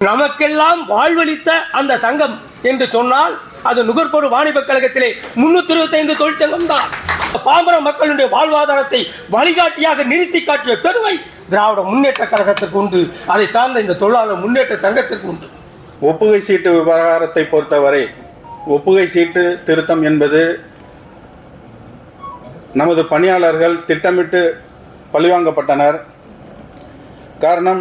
நமக்கெல்லாம் வாழ்வளித்த அந்த சங்கம் என்று சொன்னால் அது நுகர்பொருள் வாணிபக் கழகத்திலே 325 தொழிற்சங்கம் தான். பாமர மக்களுடைய வாழ்வாதாரத்தை வழிகாட்டியாக நிறுத்தி காட்டிய பெருமை திராவிட முன்னேற்ற கழகத்திற்கு உண்டு. அதை சார்ந்த இந்த தொழிலாளர் முன்னேற்ற சங்கத்திற்கு உண்டு. ஒப்புகை சீட்டு விவகாரத்தை பொறுத்தவரை ஒப்புகை சீட்டு திருத்தம் என்பது நமது பணியாளர்கள் திட்டமிட்டு பழிவாங்கப்பட்டனர். காரணம்,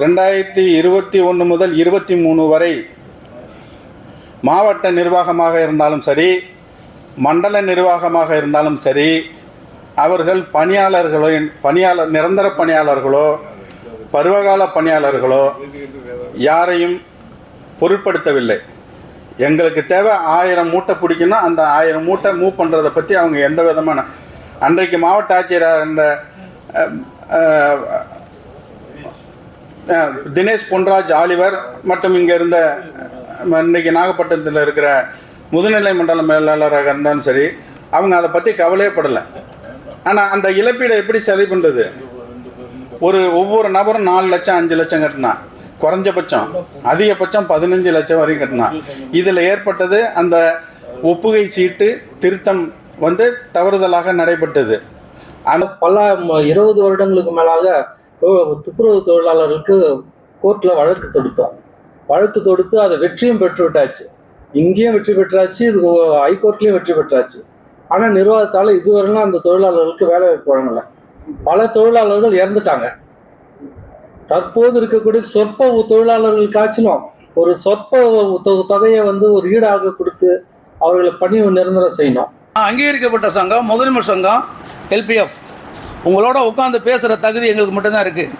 2021 முதல் 23 வரை மாவட்ட நிர்வாகமாக இருந்தாலும் சரி, மண்டல நிர்வாகமாக இருந்தாலும் சரி, அவர்கள் நிரந்தர பணியாளர்களோ பருவகால பணியாளர்களோ யாரையும் பொருட்படுத்தவில்லை. எங்களுக்கு தேவை 1000 மூட்டை பிடிக்கணும், அந்த 1000 மூட்டை மூவ் பண்ணுறதை பற்றி அவங்க எந்த விதமான அன்றைக்கு மாவட்ட ஆட்சியராக இருந்த தினேஷ் பொன்ராஜ் ஆலிவர் மற்றும் இங்கே இருந்த இன்றைக்கி நாகப்பட்டினத்தில் இருக்கிற முதுநிலை மண்டல மேலாளராக இருந்தாலும் சரி, அவங்க அதை பற்றி கவலையே படலை. ஆனால் அந்த இழப்பீடை எப்படி சரி பண்ணுறது? ஒவ்வொரு நபரும் 4 லட்சம் 5 லட்சம் கட்டினா, குறைஞ்சபட்சம் அதிகபட்சம் 15 லட்சம் வரைக்கும் கட்டினா. இதில் ஏற்பட்டது அந்த ஒப்புகை சீட்டு திருத்தம் தவறுதலாக நடைபெற்றது. அந்த பல 20 வருடங்களுக்கு மேலாக துப்புரவு தொழிலாளர்களுக்கு கோர்ட்டில் வழக்கு தொடுத்து அதை வெற்றியும் பெற்று விட்டாச்சு. இங்கேயும் வெற்றி பெற்றாச்சு, இது ஹைகோர்ட்லேயும் வெற்றி பெற்றாச்சு. ஆனால் நிர்வாகத்தால் இதுவரையிலும் அந்த தொழிலாளர்களுக்கு வேலை வாய்ப்பு வழங்கலை. பல தொழிலாளர்கள் இறந்துட்டாங்க. தற்போது இருக்கக்கூடிய சொற்ப தொழிலாளர்கள் காய்ச்சலும் ஒரு சொற்ப தொகையை ஒரு ஈடாக கொடுத்து அவர்களை பணி நிரந்தரம் செய்யணும். அங்கீகரிக்கப்பட்ட சங்கம் முதன்மை சங்கம் LPF. உங்களோட உட்காந்து பேசுகிற தகுதி எங்களுக்கு மட்டும்தான் இருக்குது.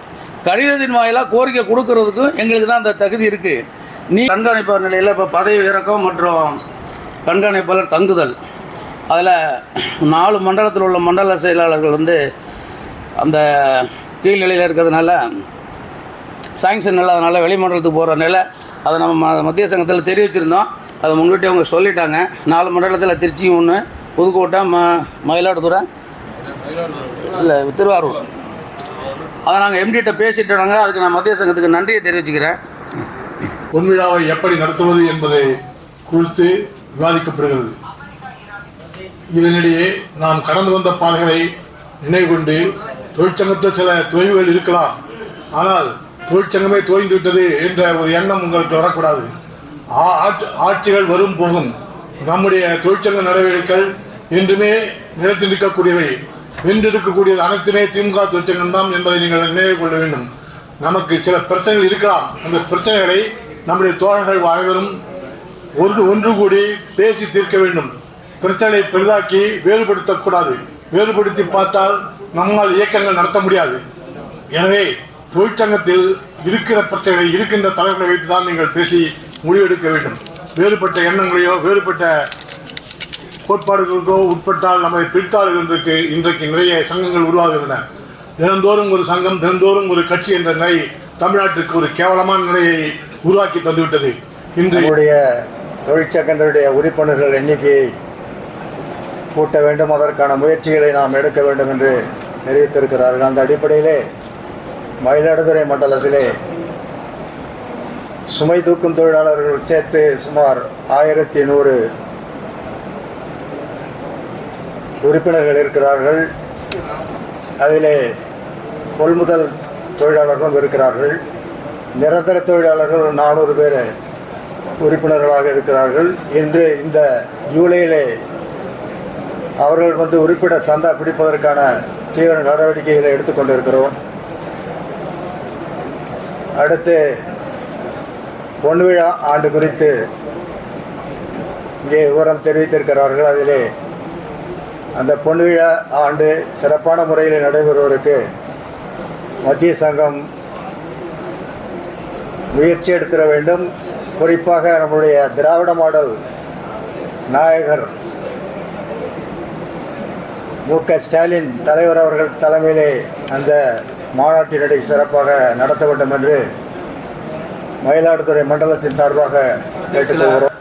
கடிதத்தின் வாயிலாக கோரிக்கை கொடுக்கறதுக்கும் எங்களுக்கு தான் அந்த தகுதி இருக்குது. நீ கண்காணிப்பாளர் நிலையில் இப்போ பதவி இறக்கம் மற்றும் கண்காணிப்பாளர் தங்குதல், அதில் 4 மண்டலத்தில் உள்ள மண்டல செயலாளர்கள் அந்த கீழ்நிலையில் இருக்கிறதுனால சாங்ஷன் இல்லாதனால வெளிமண்டலத்துக்கு போகிற நிலை அதை நம்ம மத்திய சங்கத்தில் தெரிவிச்சிருந்தோம். அதை முன்கூட்டி அவங்க சொல்லிட்டாங்க. 4 மண்டலத்தில் திருச்சி 1, புதுக்கோட்டை, மயிலாடுதுறை, இல்லை திருவாரூர். அதை நாங்கள் MD-ட்ட பேசிட்டோங்க. அதுக்கு நான் மத்திய சங்கத்துக்கு நன்றியை தெரிவிச்சுக்கிறேன். பொன்விழாவை எப்படி நடத்துவது என்பதை குறித்து விவாதிக்கப்படுகிறது. இதனிடையே நாம் கடந்து வந்த பாதைகளை நினைவு கொண்டு தொழிற்சங்கத்தில் சில தொய்வுகள் இருக்கலாம், ஆனால் தொழிற்சங்கமே தோய்ந்து விட்டது என்ற ஒரு எண்ணம் உங்களுக்கு வரக்கூடாது. ஆட்சிகள் வரும் போகும். நம்முடைய தொழிற்சங்க நடவடிக்கைகள் என்றுமே நிலைத்து நிற்கக்கூடியவை. வென்றிருக்கக்கூடியது அனைத்துமே திமுக தொழிற்சங்கம் தான் என்பதை நீங்கள் நினைவு கொள்ள வேண்டும். நமக்கு சில பிரச்சனைகள் இருக்கலாம். அந்த பிரச்சனைகளை நம்முடைய தோழர்கள் அனைவரும் ஒன்று கூடி பேசி தீர்க்க வேண்டும். பிரச்சனையை பெரிதாக்கி வேறுபடுத்தக்கூடாது. வேறுபடுத்தி பார்த்தால் நம்மால் இயக்கங்கள் நடத்த முடியாது. எனவே தொழிற்சங்கத்தில் இருக்கிற பிரச்சனைகளை இருக்கின்ற தலைவர்களை வைத்துதான் நீங்கள் பேசி முடிவெடுக்க வேண்டும். வேறுபட்ட எண்ணங்களையோ வேறுபட்ட கோட்பாடுகளுக்கோ உட்பட்டால் நம்மை பிரித்தாளுகின்றதுக்கு இன்றைக்கு நிறைய சங்கங்கள் உருவாகின்றன. தினந்தோறும் ஒரு சங்கம், தினந்தோறும் ஒரு கட்சி என்ற நிலை தமிழ்நாட்டிற்கு ஒரு கேவலமான நிலையை உருவாக்கி தந்துவிட்டது. இன்றைய தொழிற்சங்கங்களுடைய உறுப்பினர்கள் எண்ணிக்கையை கூட்ட வேண்டும், அதற்கான முயற்சிகளை நாம் எடுக்க வேண்டும் என்று தெரிவித்திருக்கிறார்கள். அந்த அடிப்படையிலே மயிலாடுதுறை மண்டலத்திலே சுமை தூக்கும் தொழிலாளர்கள் சேர்த்து சுமார் 1100 உறுப்பினர்கள் இருக்கிறார்கள். அதிலே கொள்முதல் தொழிலாளர்களும் இருக்கிறார்கள். நிரந்தர தொழிலாளர்கள் 400 பேர் உறுப்பினர்களாக இருக்கிறார்கள். இன்று இந்த ஜூலையிலே அவர்கள் உறுப்பினர் சந்தா பிடிப்பதற்கான தீவிர நடவடிக்கைகளை எடுத்துக்கொண்டிருக்கிறோம். அடுத்து பொன்விழா ஆண்டு குறித்து இங்கே விவரம் தெரிவித்திருக்கிறார்கள். அதிலே அந்த பொன்விழா ஆண்டு சிறப்பான முறையில் நடைபெறுவதற்கு மத்திய சங்கம் முயற்சி எடுத்திட வேண்டும். குறிப்பாக நம்முடைய திராவிட மாடல் நாயகர் மு.க. ஸ்டாலின் தலைவர் அவர்கள் தலைமையிலே அந்த மாநாட்டினடை சிறப்பாக நடத்த வேண்டும் என்று மயிலாடுதுறை மண்டலத்தின் சார்பாக கேட்டுக்கொள்கிறோம்.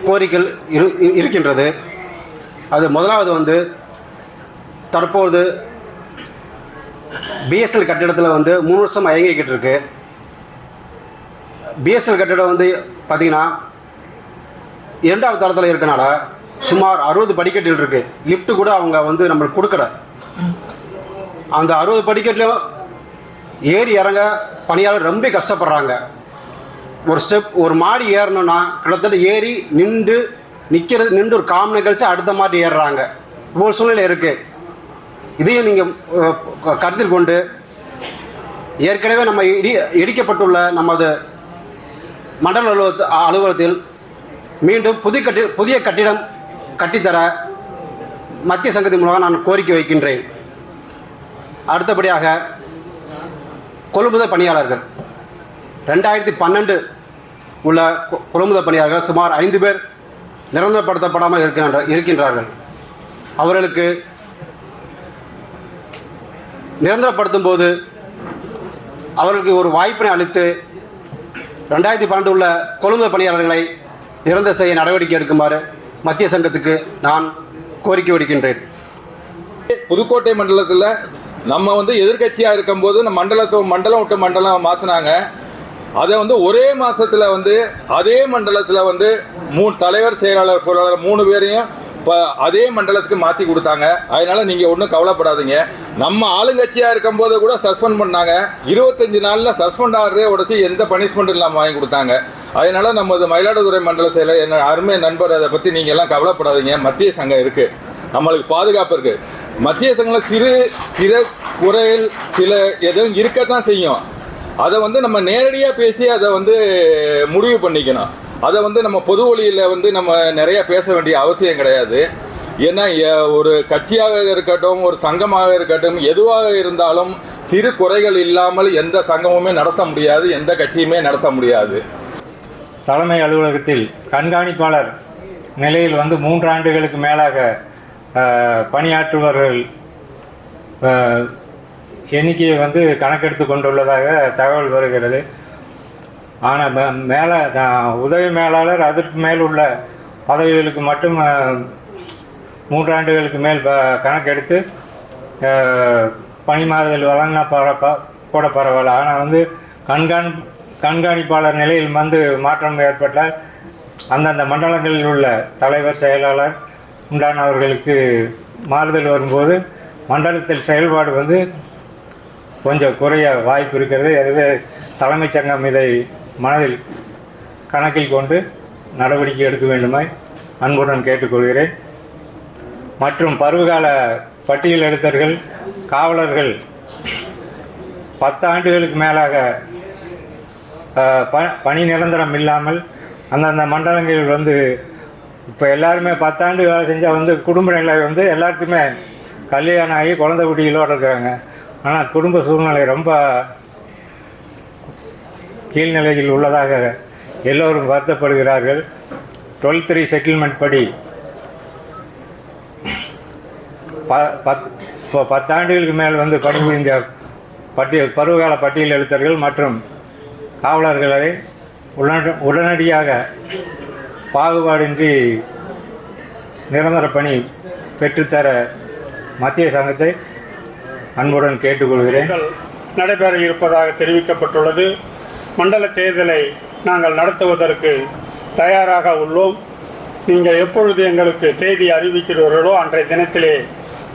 கோரிக்கைகள் இருக்கின்றது. அது முதலாவது தற்போது பிஎஸ்எல் கட்டிடத்தில் வந்து 3 வருஷம் இயங்கிக்கிட்டு இருக்கு. பிஎஸ்எல் கட்டிடம் வந்து பார்த்திங்கன்னா 2வது தளத்தில் இருக்கனால சுமார் 60 படிக்கட்டுகள் இருக்குது. லிஃப்ட்டு கூட அவங்க வந்து நம்மளுக்கு கொடுக்கல. அந்த 60 படிக்கட்டுலையும் ஏறி இறங்க பணியாளர் ரொம்ப கஷ்டப்படுறாங்க. ஒரு மாடி ஏறணும்னா கிட்டத்தட்ட ஏறி நின்று ஒரு காமனை கழிச்சு அடுத்த மாடி ஏறுறாங்க. இவ்வளோ சூழ்நிலை இருக்குது. இதையும் நீங்கள் கருத்தில் கொண்டு ஏற்கனவே நம்ம இடிக்கப்பட்டுள்ள நமது மண்டல அலுவலகத்தில் மீண்டும் புதிய கட்டிடம் கட்டித்தர மத்திய சங்கத்தின் மூலமாக நான் கோரிக்கை வைக்கின்றேன். அடுத்தபடியாக கொள்முதல் பணியாளர்கள் 2012 உள்ள கொள்முதல் பணியாளர்கள் சுமார் 5 பேர் நிரந்தரப்படுத்தப்படாமல் இருக்கின்றார்கள். அவர்களுக்கு நிரந்தரப்படுத்தும் போது அவர்களுக்கு ஒரு வாய்ப்பினை அளித்து 2012 உள்ள கொள்முதல் பணியாளர்களை நிரந்தர செய்ய நடவடிக்கை எடுக்குமாறு மத்திய சங்கத்துக்கு நான் கோரிக்கை விடுக்கின்றேன். புதுக்கோட்டை மண்டலத்தில் நம்ம வந்து எதிர்கட்சியாக இருக்கும்போது மண்டலம் விட்டு மண்டலம் மாற்றினாங்க. அதை வந்து ஒரே மாதத்தில் வந்து அதே மண்டலத்தில் வந்து 3 தலைவர் செயலாளர் பொருளாளர் 3 பேரையும் இப்போ அதே மண்டலத்துக்கு மாற்றி கொடுத்தாங்க. அதனால் நீங்கள் ஒன்றும் கவலைப்படாதீங்க. நம்ம ஆளுங்கட்சியாக இருக்கும்போது கூட சஸ்பெண்ட் பண்ணாங்க. 25 நாளில் சஸ்பெண்ட் ஆகிறதே உடச்சி எந்த பனிஷ்மெண்ட்டும் இல்லாமல் வாங்கி கொடுத்தாங்க. அதனால் நமது மயிலாடுதுறை மண்டல செயலர் என்ன அருமை நண்பர், அதை பற்றி நீங்கள் எல்லாம் கவலைப்படாதீங்க. மத்திய சங்கம் இருக்குது, நம்மளுக்கு பாதுகாப்பு இருக்குது. மத்திய சங்கத்தில் சிறு குறைகள் சில எதுவும் இருக்கத்தான் செய்யும். அதை வந்து நம்ம நேரடியாக பேசி அதை வந்து முடிவு பண்ணிக்கணும். அதை வந்து நம்ம பொது வழியில் வந்து நம்ம நிறைய பேச வேண்டிய அவசியம் கிடையாது. ஏன்னா ஒரு கட்சியாக இருக்கட்டும், ஒரு சங்கமாக இருக்கட்டும், எதுவாக இருந்தாலும் சிறு குறைகள் இல்லாமல் எந்த சங்கமுமே நடத்த முடியாது, எந்த கட்சியுமே நடத்த முடியாது. தலைமை அலுவலகத்தில் கண்காணிப்பாளர் நிலையில் வந்து 3 ஆண்டுகளுக்கு மேலாக பணியாற்றுபவர்கள் எண்ணிக்கையை வந்து கணக்கெடுத்து கொண்டுள்ளதாக தகவல் வருகிறது. ஆனால் உதவி மேலாளர் அதற்கு மேல் உள்ள பதவிகளுக்கு மட்டும் 3 ஆண்டுகளுக்கு மேல் கணக்கெடுத்து பணி மாறுதல் வழங்கினா கூட பரவாயில்ல. ஆனால் வந்து கண்காணிப்பாளர் நிலையில் வந்து மாற்றம் ஏற்பட்டால் அந்தந்த மண்டலங்களில் உள்ள தலைவர் செயலாளர் உண்டானவர்களுக்கு மாறுதல் வரும்போது மண்டலத்தில் செயல்பாடு வந்து கொஞ்சம் குறைய வாய்ப்பு இருக்கிறது. எனவே தலைமைச் சங்கம் இதை மனதில் கணக்கில் கொண்டு நடவடிக்கை எடுக்க வேண்டுமாய் அன்புடன் கேட்டுக்கொள்கிறேன். மற்றும் பருவகால பட்டியல் எடுத்தர்கள் காவலர்கள் 10 ஆண்டுகளுக்கு மேலாக பணி நிரந்தரம் இல்லாமல் அந்தந்த மண்டலங்களில் வந்து இப்போ எல்லாருமே 10 ஆண்டு வேலை செஞ்சால் வந்து குடும்ப நிலை வந்து எல்லாத்துக்குமே கல்யாணம் ஆகி குழந்தை குட்டிகளோடு இருக்கிறாங்க. ஆனால் குடும்ப சூழ்நிலை ரொம்ப கீழ்நிலையில் உள்ளதாக எல்லோரும் வருத்தப்படுகிறார்கள். 12(3) செட்டில்மெண்ட் படி 10 ஆண்டுகளுக்கு மேல் வந்து பணிபுரிந்த பருவகால பட்டியல் எழுத்தர்கள் மற்றும் காவலர்களை உடனடியாக பாகுபாடின்றி நிரந்தர பணி பெற்றுத்தர மத்திய சங்கத்தை அன்புடன் கேட்டுக்கொள்கிறேன். நடைபெற இருப்பதாக தெரிவிக்கப்பட்டுள்ளது. மண்டல தேர்தலை நாங்கள் நடத்துவதற்கு தயாராக உள்ளோம். நீங்கள் எப்பொழுது எங்களுக்கு தேதி அறிவிக்கிறீர்களோ அன்றைய தினத்திலே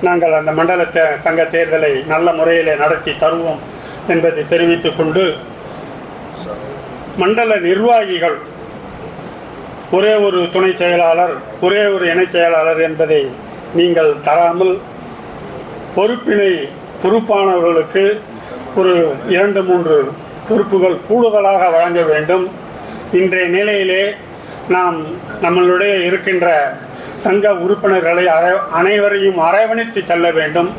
நாங்கள் அந்த மண்டல சங்க தேர்தலை நல்ல முறையில் நடத்தி தருவோம் என்பதை தெரிவித்துக் கொண்டு, மண்டல நிர்வாகிகள் ஒரே ஒரு துணை செயலாளர், ஒரே ஒரு இணைச் செயலாளர் என்பதை நீங்கள் தராமல் பொறுப்பானவர்களுக்கு ஒரு 2-3 பொறுப்புகள் கூடுதலாக வழங்க வேண்டும். இன்றைய நிலையிலே நாம் நம்மளுடைய இருக்கின்ற சங்க உறுப்பினர்களை அனைவரையும் அரவணைத்து செல்ல வேண்டும்.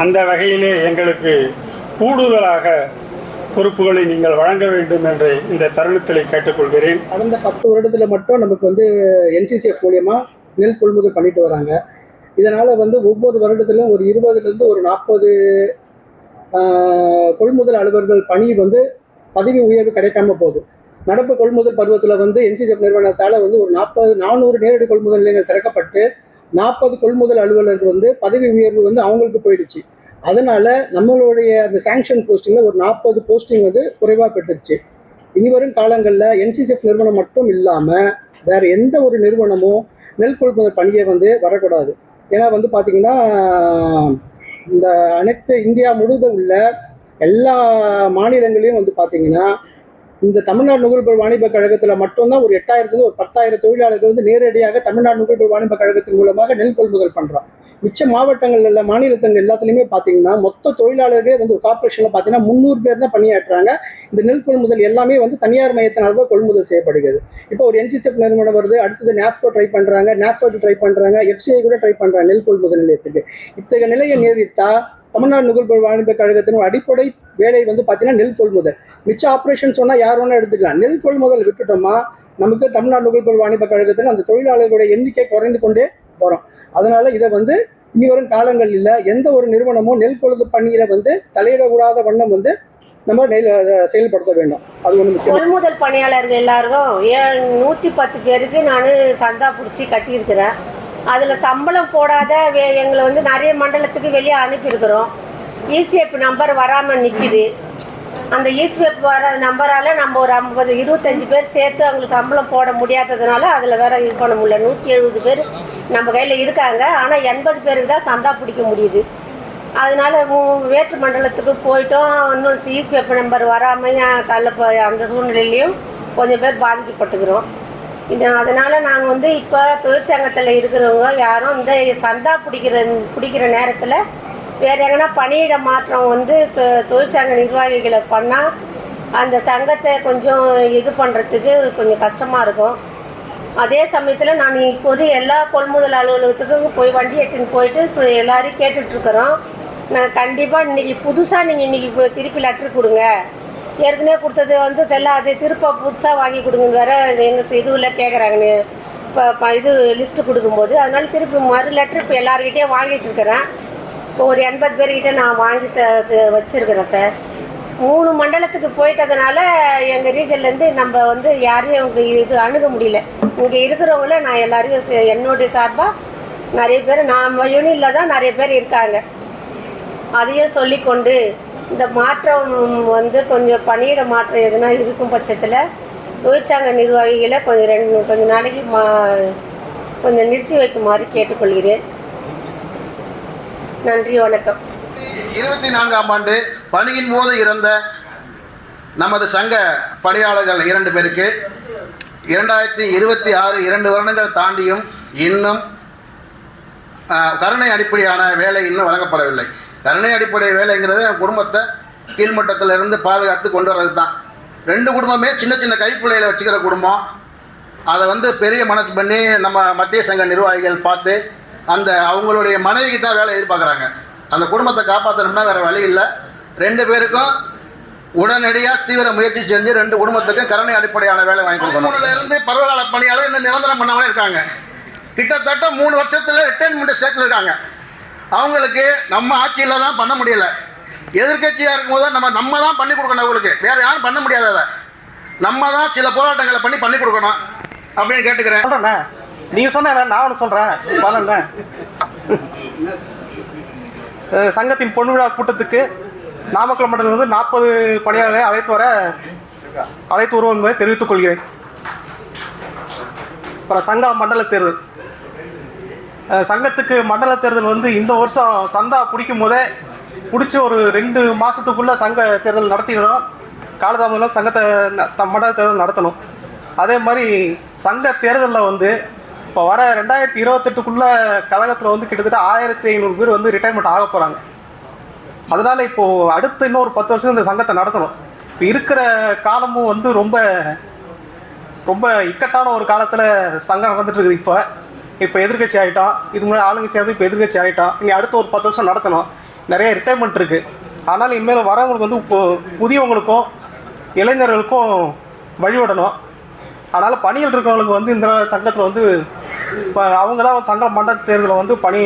அந்த வகையிலே எங்களுக்கு கூடுதலாக பொறுப்புகளை நீங்கள் வழங்க வேண்டும் என்று இந்த தருணத்தில் கேட்டுக்கொள்கிறேன். கடந்த 10 வருடத்தில் மட்டும் நமக்கு வந்து NCCF மூலியமாக நெல் கொள்முதல் பண்ணிட்டு வராங்க. இதனால் வந்து ஒவ்வொரு வருடத்திலும் ஒரு 20லேருந்து ஒரு 40 கொள்முதல் அலுவலர்கள் பணி வந்து பதவி உயர்வு கிடைக்காம போகுது. நடப்பு கொள்முதல் பருவத்தில் வந்து NCCF நிறுவனத்தால் வந்து ஒரு 400 நேரடி கொள்முதல் நிலையங்கள் திறக்கப்பட்டு 40 கொள்முதல் அலுவலர்கள் வந்து பதவி உயர்வு வந்து அவங்களுக்கு போயிடுச்சு. அதனால நம்மளுடைய அந்த சாங்ஷன் போஸ்டிங்கில் ஒரு 40 போஸ்டிங் வந்து குறைவாக பெற்றுச்சு. இனிவரும் காலங்களில் என்சிசிஎஃப் நிறுவனம் மட்டும் இல்லாமல் வேறு எந்த ஒரு நிறுவனமும் நெல் கொள்முதல் பணியை வந்து வரக்கூடாது. ஏன்னா வந்து பார்த்திங்கன்னா இந்த அனைத்து இந்தியா முழுவதும் உள்ள எல்லா மாநிலங்களையும் வந்து பார்த்திங்கன்னா இந்த தமிழ்நாடு நுகர்பொருள் வாணிப கழகத்தில் மட்டும்தான் ஒரு 8000 ஒரு 10,000 தொழிலாளர்கள் வந்து நேரடியாக தமிழ்நாடு நுகர்பொருள் வாணிப கழகத்தின் மூலமாக நெல் கொள்முதல் பண்ணுறோம். மிச்ச மாவட்டங்கள்ல மாநிலத்தங்கள் எல்லாத்துலேயுமே பார்த்தீங்கன்னா மொத்த தொழிலாளர்களே வந்து ஒரு கார்பரேஷனில் பார்த்தீங்கன்னா 300 பேர் தான் பணியாற்றுறாங்க. இந்த நெல் கொள்முதல் எல்லாமே வந்து தனியார் மையத்தினால தான் கொள்முதல் செய்யப்படுகிறது. இப்போ ஒரு என்சிசிஎஃப் நிறுவனம் வருது, அடுத்தது நாப்கோ ட்ரை பண்ணுறாங்க, நாப்கோ ட்ரை பண்ணுறாங்க, எஃப்சிஐ கூட ட்ரை பண்ணுறாங்க நெல் கொள்முதல் நிலையத்துக்கு. இத்தகைய நிலையை நேரிட்டால் தமிழ்நாடு நுகர்பொருள் வாணிப கழகத்தின் அடிப்படை வேலை வந்து பார்த்தீங்கன்னா நெல் கொள்முதல். மிச்ச ஆப்ரேஷன் சொன்னால் யார் வேணால் எடுத்துக்கலாம். நெல் கொள்முதல் விட்டுட்டோமா நமக்கு தமிழ்நாடு நுகர்பொருள் வாணிப கழகத்தில் அந்த தொழிலாளர்களுடைய எண்ணிக்கை குறைந்து கொண்டே வரும். அதனால இதை வந்து இனி வரும் காலங்களில் எந்த ஒரு நிறுவனமும் நெல் கொள்முதல் பணியில வந்து தலையிடக்கூடாத வண்ணம் வந்து நம்ம செயல்படுத்த வேண்டும். அது ஒன்று முக்கியம். கொள்முதல் பணியாளர்கள் எல்லாருக்கும் 110 பேருக்கு நான் சந்தா பிடிச்சி கட்டியிருக்கிறேன். அதில் சம்பளம் போடாத எங்களை வந்து நிறைய மண்டலத்துக்கு வெளியே அனுப்பியிருக்கிறோம். ஈஸ்வேப் நம்பர் வராமல் நிற்கிது. அந்த ஈஸ்வேப் வர நம்பரால் நம்ம ஒரு 25 பேர் சேர்த்து அவங்களுக்கு சம்பளம் போட முடியாததுனால அதில் வேற இது பண்ண முடியல. 170 பேர் நம்ம கையில் இருக்காங்க. ஆனால் 80 பேருக்கு தான் சந்தா பிடிக்க முடியுது. அதனால வேற்று மண்டலத்துக்கு போயிட்டோம். இன்னும் ஈஸ்வேப் நம்பர் வராமல் அந்த சூழ்நிலையிலையும் கொஞ்சம் பேர் பாதிக்கப்பட்டுக்கிறோம். அதனால் நாங்கள் வந்து இப்போ தொழிற்சங்கத்தில் இருக்கிறவங்க யாரும் இந்த சந்தா பிடிக்கிற நேரத்தில் வேறு எங்கன்னா பணியிட மாற்றம் வந்து தொழிற்சங்க நிர்வாகிகளை பண்ணால் அந்த சங்கத்தை கொஞ்சம் இது பண்ணுறதுக்கு கொஞ்சம் கஷ்டமாக இருக்கும். அதே சமயத்தில் நான் இப்போது எல்லா கொள்முதல் அலுவலகத்துக்கும் போய் வண்டி எடுத்துன்னு போயிட்டு எல்லோரையும் கேட்டுட்ருக்குறோம். நான் கண்டிப்பாக இன்றைக்கி புதுசாக நீங்கள் இன்றைக்கி திருப்பி லெட்ரு கொடுங்க, ஏற்கனவே கொடுத்தது வந்து செல்லாது, திருப்ப புதுசாக வாங்கி கொடுங்கன்னு வேறு எங்கள் இதுவில் கேட்குறாங்கன்னு இப்போ இது லிஸ்ட்டு கொடுக்கும்போது அதனால திருப்பி மறு லெட்ரு இப்போ எல்லாருக்கிட்டே வாங்கிட்டு இருக்கிறேன். இப்போ ஒரு 80 பேர்கிட்ட நான் வாங்கிட்டு வச்சுருக்கிறேன் சார். 3 மண்டலத்துக்கு போயிட்டதுனால எங்கள் ரீஜன்லேருந்து நம்ம வந்து யாரையும் இது அணுக முடியல. இங்கே இருக்கிறவங்கள நான் எல்லாரையும் என்னுடைய சார்பாக நிறைய பேர் நம்ம யூனியனில் தான் நிறைய பேர் இருக்காங்க. அதையும் சொல்லிக்கொண்டு இந்த மாற்றம் வந்து கொஞ்சம் பணியிட மாற்றம் எதுனா இருக்கும் பட்சத்தில் தொழிற்சங்க நிர்வாகிகளை கொஞ்சம் நாளைக்கு கொஞ்சம் நிறுத்தி வைக்குமாறு கேட்டுக்கொள்கிறேன். நன்றி, வணக்கம். 24ஆம் ஆண்டு பணியின் போது இறந்த நமது சங்க பணியாளர்கள் 2 பேருக்கு 2026 2 வருடங்கள் தாண்டியும் இன்னும் கருணை அடிப்படையான வேலை இன்னும் வழங்கப்படவில்லை. கருணை அடிப்படை வேலைங்கிறது என் குடும்பத்தை கீழ்மட்டத்தில் இருந்து பாதுகாத்து கொண்டு வர்றது தான். 2 குடும்பமே சின்ன சின்ன கைப்பிள்ளைகளை வச்சுக்கிற குடும்பம். அதை வந்து பெரிய மனசு பண்ணி நம்ம மத்திய சங்க நிர்வாகிகள் பார்த்து அந்த அவங்களுடைய மனைவிக்கு தான் வேலை எதிர்பார்க்குறாங்க. அந்த குடும்பத்தை காப்பாற்றணும்னா வேறு வழி இல்லை. 2 பேருக்கும் உடனடியாக தீவிர முயற்சி செஞ்சு 2 குடும்பத்துக்கும் கருணை அடிப்படையான வேலை வாங்கி கொடுக்கணும். 3லேருந்து பருவகால பணியாளர் இன்னும் நிரந்தரம் பண்ணாமலே இருக்காங்க. கிட்டத்தட்ட 3 வருஷத்தில் ரிட்டைர்மெண்ட் ஸ்டேட்டில் இருக்காங்க. அவங்களுக்கு நம்ம ஆட்சியில் தான் பண்ண முடியல. எதிர்கட்சியாக இருக்கும்போது நம்ம தான் பண்ணி கொடுக்கணும். அவங்களுக்கு வேறு யாரும் பண்ண முடியாத, அதை நம்ம தான் சில போராட்டங்களை பண்ணி கொடுக்கணும் அப்படின்னு கேட்டுக்கிறேன். சொல்கிறேண்ணே, நீங்கள் சொன்ன நான் ஒன்று சொல்கிறேன். பலண்ணே, சங்கத்தின் பொன் விழா கூட்டத்துக்கு நாமக்கல் மண்டலத்திலிருந்து 40 பணியாளர்களை அழைத்து வருவோம் என்பதை தெரிவித்துக் கொள்கிறேன். அப்புறம் சங்க மண்டல தேர்தல், சங்கத்துக்கு மண்டல தேர்தல் வந்து இந்த வருஷம் சந்தா பிடிக்கும் போதே பிடிச்சி ஒரு 2 மாதத்துக்குள்ளே சங்க தேர்தல் நடத்திடணும். காலதாமதம் சங்கத்தை மண்டல தேர்தல் நடத்தணும். அதே மாதிரி சங்க தேர்தலில் வந்து இப்போ வர 2028க்குள்ளே கழகத்தில் வந்து கிட்டத்தட்ட 1500 பேர் வந்து ரிட்டைர்மெண்ட் ஆக போகிறாங்க. அதனால் இப்போது அடுத்து இன்னும் ஒரு 10 வருஷம் இந்த சங்கத்தை நடத்தணும். இப்போ இருக்கிற காலமும் வந்து ரொம்ப ரொம்ப இக்கட்டான ஒரு காலத்தில் சங்கம் நடந்துட்டு இருக்குது. இப்போ எதிர்கட்சி ஆகிட்டோம், இதுக்கு முன்னாடி ஆளுங்கட்சியாக இப்போ எதிர்கட்சி ஆகிட்டோம். இனி அடுத்து ஒரு 10 வருஷம் நடத்தணும். நிறைய ரிட்டைர்மெண்ட் இருக்குது. அதனால் இனிமேல் வரவங்களுக்கு வந்து புதியவங்களுக்கும் இளைஞர்களுக்கும் வழிவிடணும். அதனால் பணிகள் இருக்கவங்களுக்கு வந்து இந்த சங்கத்தில் வந்து இப்போ அவங்க தான் சங்க மண்டல தேர்தலில் வந்து பணி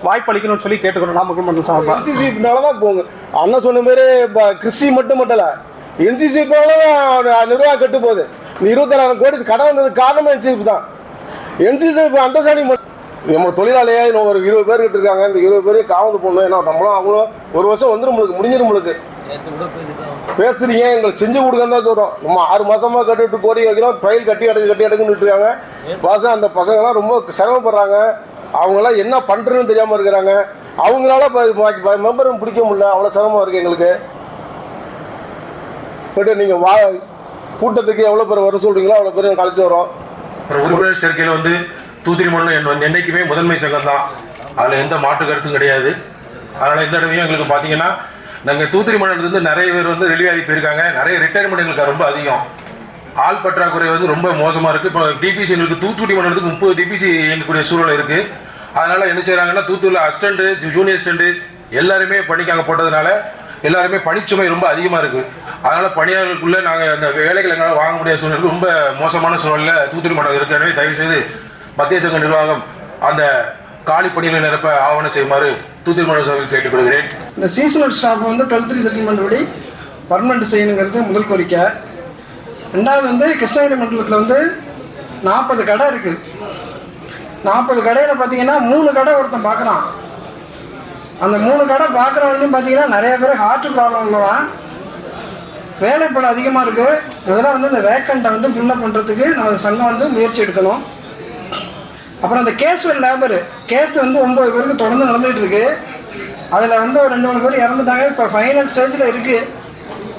வாய்ப்பளிக்கணும்னு சொல்லி கேட்டுக்கிறோம். நாமக்கல் மண்டலம் சார்பாக என்சிசினால தான் போங்க. அண்ணன் சொன்ன மாதிரி இப்போ கிறிஸ்டி மட்டும் இல்லை, என்சிசினால தான் நிர்வாகம் கெட்டு போகுது. இந்த 27,000 கோடி கடன் வந்ததுக்கு காரணமாக என்சிசி தான். என்சிசி அண்டர்ஸ்டாண்டிங் நம்ம தொழிலாளியே இன்னும் ஒரு 20 பேர் கிட்ட இருக்காங்க. இந்த 20 பேரையும் காவந்து போடணும். ஏன்னா நம்மளும் அவங்களும் ஒரு வருஷம் வந்து நம்மளுக்கு முடிஞ்சிடும். நம்மளுக்கு பேசுறீங்க, எங்களுக்கு செஞ்சு கொடுக்கன்னு தான் சொல்கிறோம். நம்ம 6 மாசமா கட்டிட்டு கோரிக்கை வைக்கிறோம். ஃபைல் கட்டி எடுக்குன்னு இருக்காங்க. பாசம் அந்த பசங்கள்லாம் ரொம்ப சிரமப்படுறாங்க. அவங்களாம் என்ன பண்ணுறதுன்னு தெரியாமல் இருக்கிறாங்க. அவங்களால மெம்பரும் பிடிக்க முடியல. அவ்வளோ சிரமம் இருக்குது எங்களுக்கு. போய்ட்டு நீங்கள் கூட்டத்துக்கு எவ்வளோ பேர் வர சொல்கிறீங்களோ அவ்வளோ பேர் கழிச்சு வரோம். உறுப்பினர் சேர்க்கையில் வந்து தூத்துக்குடி மண்டலம் என்னைக்குமே முதன்மை சங்கம் தான். அதில் எந்த மாற்று கருத்தும் கிடையாது. அதனால் இந்த தடவையும் எங்களுக்கு பார்த்தீங்கன்னா நாங்கள் தூத்துக்குடி மண்டலத்துலேருந்து நிறைய பேர் வந்து வெளியாகி போயிருக்காங்க. நிறைய ரிட்டையர்மெண்ட் எங்களுக்கு ரொம்ப அதிகம். ஆள் பற்றாக்குறை வந்து ரொம்ப மோசமாக இருக்குது. இப்போ டிபிசி எங்களுக்கு தூத்துக்குடி மண்டலத்துக்கு 30 டிபிசி இயங்கக்கூடிய சூழல் இருக்குது. அதனால் என்ன செய்கிறாங்கன்னா தூத்துக்குடியில் அசிஸ்டண்ட்டு ஜூனியர் அசிஸ்டண்ட்டு எல்லாருமே பணிக்காக போட்டதுனால எல்லாருமே பணிச்சுமை ரொம்ப அதிகமாக இருக்குது. அதனால் பணியாளர்களுக்குள்ளே நாங்கள் அந்த வேலைகள் எங்களால் வாங்க முடியாத சூழ்நிலை ரொம்ப மோசமான சூழலில் தூத்துக்குடி மண்டலம் இருக்குது. எனவே தயவுசெய்து மத்திய சங்க நிர்வாகம் அந்த காலி பணிகளை நிரப்ப ஆவணம் செய்யுமாறு தூத்துக்குடி மண்டல சபையில் கேட்டுக்கொள்கிறேன். இந்த சீசனல் ஸ்டாஃப் வந்து 12(3) செட்டில்மெண்ட் படி பர்மனெண்ட் செய்யணுங்கிறது முதல் கோரிக்கை. ரெண்டாவது வந்து கிருஷ்ணகிரி மண்டலத்தில் வந்து 40 கடை இருக்குது. 40 கடையில் பார்த்தீங்கன்னா 3 கடை ஒருத்தன் பார்க்குறான். அந்த 3 கடை பார்க்குறவங்களையும் பார்த்தீங்கன்னா நிறைய பேர் ஹார்ட் ப்ராப்ளம் உள்ளவன். வேலைப்படம் அதிகமாக இருக்குது. இதெல்லாம் வந்து இந்த வேக்கண்ட்டை வந்து ஃபில்லப் பண்ணுறதுக்கு நம்ம சங்கம் வந்து முயற்சி எடுக்கணும். அப்புறம் அந்த கேஷுவல் லேபரு கேஸ் வந்து 9 பேருக்கு தொடர்ந்து நடந்துகிட்டு இருக்கு. அதில் வந்து ஒரு 2-3 பேர் இறந்துட்டாங்க. இப்போ ஃபைனல் ஸ்டேஜில் இருக்குது.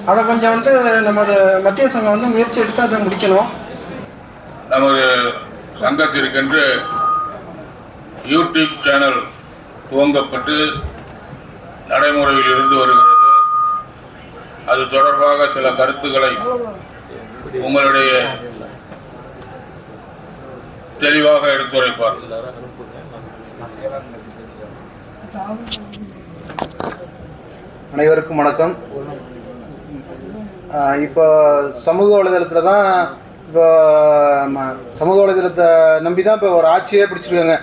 அதை கொஞ்சம் வந்து நமது மத்திய சங்கம் வந்து முயற்சி எடுத்து அதை முடிக்கணும். நமது சங்கத்திற்கென்று யூடியூப் சேனல் துவங்கப்பட்டு நடைமுறையில் இருந்து வருகிறது. அது தொடர்பாக சில கருத்துக்களை உங்களுடைய தெளிவாக எடுத்துரைப்பார். அனைவருக்கும் வணக்கம். இப்போ சமூக வலைதளத்தில் தான் இப்போ சமூக வலைதளத்தை நம்பி தான் இப்போ ஒரு ஆட்சியே பிடிச்சிருக்காங்க.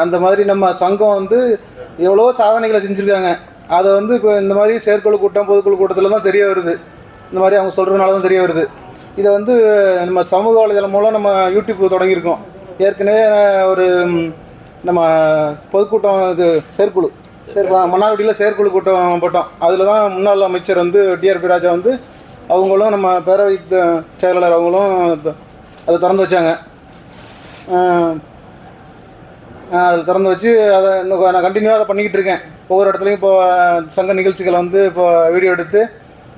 அந்த மாதிரி நம்ம சங்கம் வந்து எவ்வளோ சாதனைகளை செஞ்சுருக்காங்க. அதை வந்து இப்போ இந்த மாதிரி செயற்குழு கூட்டம் பொதுக்குழு கூட்டத்தில் தான் தெரிய வருது. இந்த மாதிரி அவங்க சொல்கிறதுனால தான் தெரிய வருது. இதை வந்து நம்ம சமூக வலைதளம் மூலம் நம்ம யூடியூப் தொடங்கியிருக்கோம். ஏற்கனவே ஒரு நம்ம பொதுக்கூட்டம் இது செயற்குழு மன்னார்குடியில் செயற்குழு கூட்டம் போட்டோம். அதில் தான் முன்னாள் அமைச்சர் வந்து டிஆர்பி ராஜா வந்து அவங்களும் நம்ம பேரவை செயலாளர் அவங்களும் அதை திறந்து வச்சாங்க. அதில் திறந்து வச்சு அதை இன்னும் நான் கண்டினியூவாக அதை பண்ணிக்கிட்டு இருக்கேன். ஒவ்வொரு இடத்துலையும் இப்போ சங்க நிகழ்ச்சிகளை வந்து இப்போ வீடியோ எடுத்து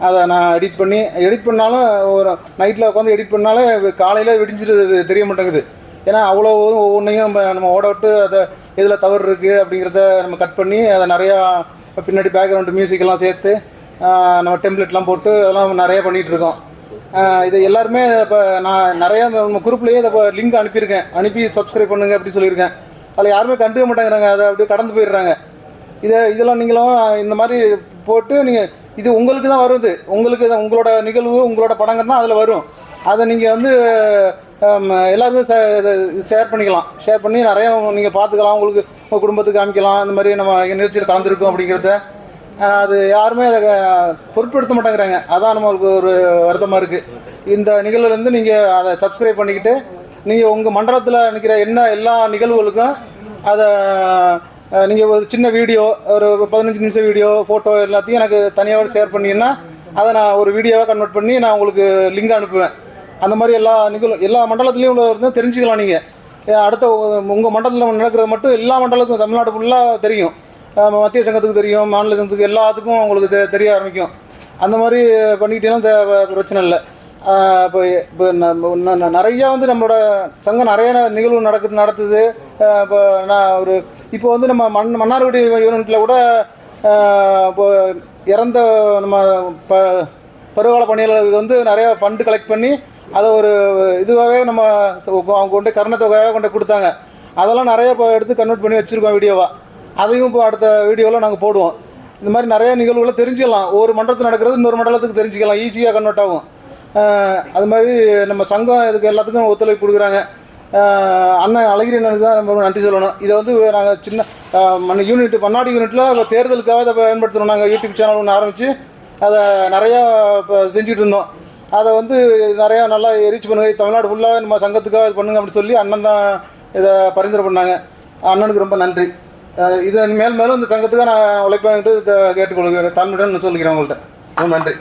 அதை நான் எடிட் பண்ணாலும் ஒரு நைட்டில் உட்காந்து எடிட் பண்ணாலே காலையில் விடிஞ்சிட்டு தெரிய மாட்டேங்குது. ஏன்னா அவ்வளோ ஒவ்வொன்றையும் நம்ம ஓட விட்டு அதை எதில் தவறு இருக்குது அப்படிங்கிறத நம்ம கட் பண்ணி அதை நிறையா பின்னாடி பேக்ரவுண்டு மியூசிக்கெல்லாம் சேர்த்து நம்ம டெம்ப்ளேட்லாம் போட்டு அதெல்லாம் நிறையா பண்ணிகிட்ருக்கோம். இது எல்லாருமே இப்போ நான் நிறையா நம்ம குரூப்லேயே இதை இப்போ லிங்க் அனுப்பியிருக்கேன். அனுப்பி சப்ஸ்கிரைப் பண்ணுங்கள் அப்படி சொல்லியிருக்கேன். அதில் யாருமே கண்டுக்க மாட்டேங்கிறாங்க. அதை அப்படியே கடந்து போயிடுறாங்க. இதெல்லாம் நீங்களும் இந்த மாதிரி போட்டு நீங்கள் இது உங்களுக்கு தான் வருது. உங்களுக்கு உங்களோட நிகழ்வு உங்களோட படங்கள் தான் அதில் வரும். அதை நீங்கள் வந்து எல்லாருக்கும் ஷேர் பண்ணிக்கலாம். ஷேர் பண்ணி நிறையா நீங்கள் பார்த்துக்கலாம். உங்களுக்கு உங்கள் குடும்பத்துக்கு காமிக்கலாம். இந்த மாதிரி நம்ம நிகழ்ச்சியில் கலந்துருக்கோம் அப்படிங்கிறத அது யாருமே அதை பொருட்படுத்த மாட்டேங்கிறாங்க. அதான் நம்மளுக்கு ஒரு வருத்தமாக இருக்குது. இந்த நிகழ்வுலேருந்து நீங்கள் அதை சப்ஸ்கிரைப் பண்ணிக்கிட்டு நீங்கள் உங்கள் மண்டலத்தில் நிற்கிற எல்லா நிகழ்வுகளுக்கும் அதை நீங்கள் ஒரு சின்ன வீடியோ ஒரு 15 நிமிஷம் வீடியோ ஃபோட்டோ எல்லாத்தையும் எனக்கு தனியாக ஷேர் பண்ணிங்கன்னா அதை நான் ஒரு வீடியோவாக கன்வெர்ட் பண்ணி நான் உங்களுக்கு லிங்க் அனுப்புவேன். அந்த மாதிரி எல்லா மண்டலத்துலேயும் உள்ள தெரிஞ்சுக்கலாம். நீங்கள் அடுத்த உங்கள் மண்டலத்தில் நடக்கிறது மட்டும் எல்லா மண்டலத்துக்கும் தமிழ்நாடு ஃபுல்லாக தெரியும். மத்திய சங்கத்துக்கு தெரியும், மாநில சங்கத்துக்கு எல்லாத்துக்கும் உங்களுக்கு தெரிய ஆரம்பிக்கும். அந்த மாதிரி பண்ணிக்கிட்டேன்னா பிரச்சனை இல்லை. இப்போ நிறையா வந்து நம்மளோட சங்கம் நிறைய நிகழ்வு நடத்துது. இப்போ வந்து நம்ம மன்னார்குடி யூனிட்டில் கூட இப்போ இறந்த நம்ம பருவகால பணியாளர்களுக்கு வந்து நிறையா ஃபண்டு கலெக்ட் பண்ணி அதை ஒரு இதுவாகவே நம்ம அவங்க கொண்டு கருணத்தொகையாக கொண்டு கொடுத்தாங்க. அதெல்லாம் நிறைய இப்போ எடுத்து கன்வெர்ட் பண்ணி வச்சுருக்கோம் வீடியோவாக. அதையும் இப்போ அடுத்த வீடியோவில் நாங்கள் போடுவோம். இந்த மாதிரி நிறைய நிகழ்வுகளை தெரிஞ்சுக்கலாம். ஒரு மண்டலத்தில் நடக்கிறது இன்னொரு மண்டலத்துக்கு தெரிஞ்சுக்கலாம். ஈஸியாக கன்வெர்ட் ஆகும். அது மாதிரி நம்ம சங்கம் இதுக்கு எல்லாத்துக்கும் ஒத்துழைப்பு கொடுக்குறாங்க. அண்ணன் அழகிரி அண்ணனுக்கு தான் நம்ம நன்றி சொல்லணும். இதை வந்து நாங்கள் சின்ன மன்னாடி யூனிட்டில் தேர்தலுக்காக அதை பயன்படுத்தணும். நாங்கள் யூடியூப் சேனல் ஒன்று ஆரம்பித்து அதை நிறையா இப்போ செஞ்சுட்டு இருந்தோம். அதை வந்து நிறையா நல்லா ரீச் பண்ணுங்க, தமிழ்நாடு ஃபுல்லாக நம்ம சங்கத்துக்காக இது பண்ணுங்க அப்படின்னு சொல்லி அண்ணன் தான் இதை பரிந்துரை பண்ணாங்க. அண்ணனுக்கு ரொம்ப நன்றி. இதை மேலும் இந்த சங்கத்துக்கு நான் உழைப்பேன்ட்டு இதை கேட்டுக்கொள்கிறேன். தாழ்மையுடன் சொல்லிக்கிறேன் உங்கள்கிட்ட. ரொம்ப நன்றி.